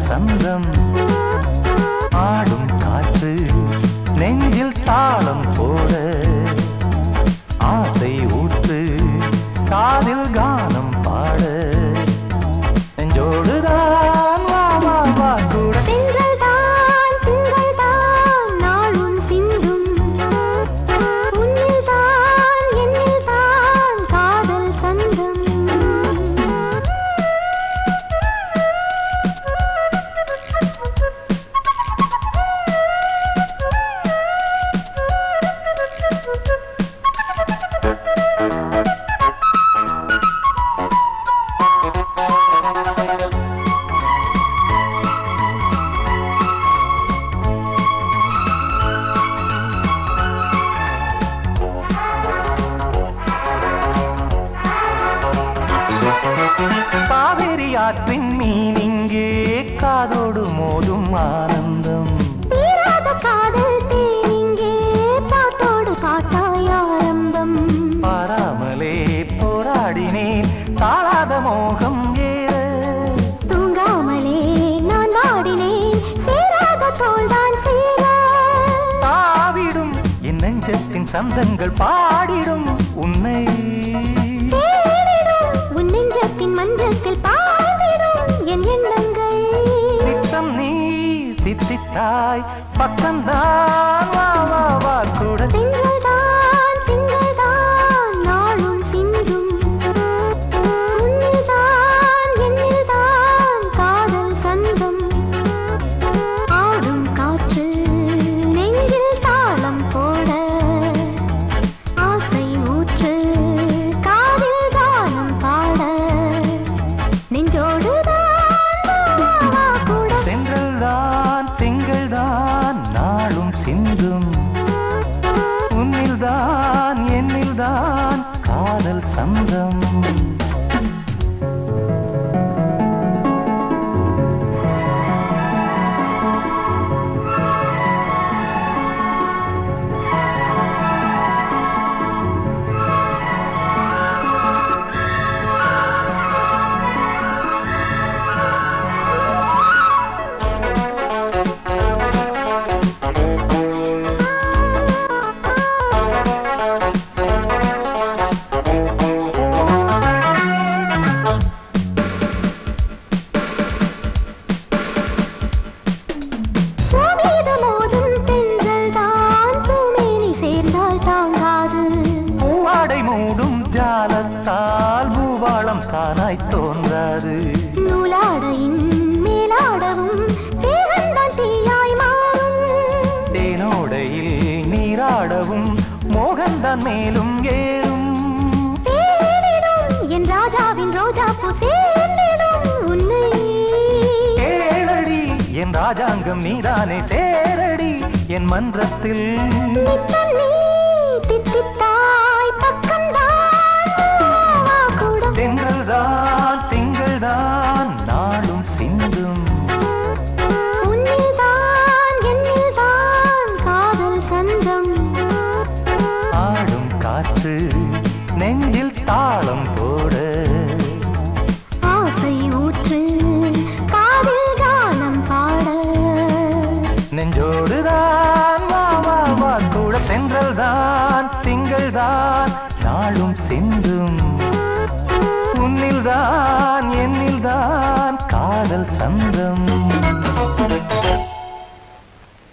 சந்தம் ஆடும் காற்று நெஞ்சில் தாளம் போட ஆசை ஊற்று காதில் கானம் பாட நெஞ்சோடுதான் வா வா வா கூட காவேரி ஆற்றின் மீனிங்கே காதோடு மோதும் ஆனந்தம் காதல் தேனிங்கே பாட்டோடு பாட்டாய் ஆரம்பம் பாராமலே போராடினேன் தாழாத மோகம் ஏற தூங்காமலே நான் வாடினேன் சேராத தோல்தான் சேர தாவிடும் என் நெஞ்சத்தின் சந்தங்கள் பாடிடும் உன்னை உன் நெஞ்சத்தின் மஞ்சத்தில் பாடிடும் என் எண்ணங்கள் நித்தம் நீ தித்தித்தாய் பக்கம்தான் வா வா வா கூட திங்கள்தான் நாளும் சிந்தும் உன்னில்தான் என்னில்தான் காதல் சந்தம் ஆடும் காற்று நெஞ்சில் தாளம் போட ஆசை ஊற்று காதில் கானம் பாட நெஞ்சோடுதான் கூட சென்றல்தான் திங்கள்தான் நாளும் சிந்தும் உன்னில்தான் என்னில்தான் காதல் சந்தம் ஜாலத்தால் பூவாளம் தானாய் தோன்றாது நூலாடையின் மேலாடவும் தேகந்தான் தீயாய் மாறும் தேனோடையில் நீராடவும் மோகந்தான் மேலும் ஏறும் என் ராஜாவின் ரோஜா பூ சேர்ந்திடும் உன்னை கேளடி என் ராஜாங்கம் நீதானே சேரடி என் மன்றத்தில் நித்தம் நீ தித்தித்தாய் பக்கம்தான் தென்றல்தான் திங்கள்தான் நாளும் சிந்தும் உன்னில்தான் என்னில்தான் காதல் சந்தம் ஆடும் காற்று நெஞ்சில் தாளம் போட ஆசை ஊற்று காதில் கானம் பாட நெஞ்சோடுதான் வா வா வா கூட தென்றல்தான் திங்கள்தான் நாளும் சிந்தும் உன்னில்தான் என்னில்தான் காதல் சந்தம்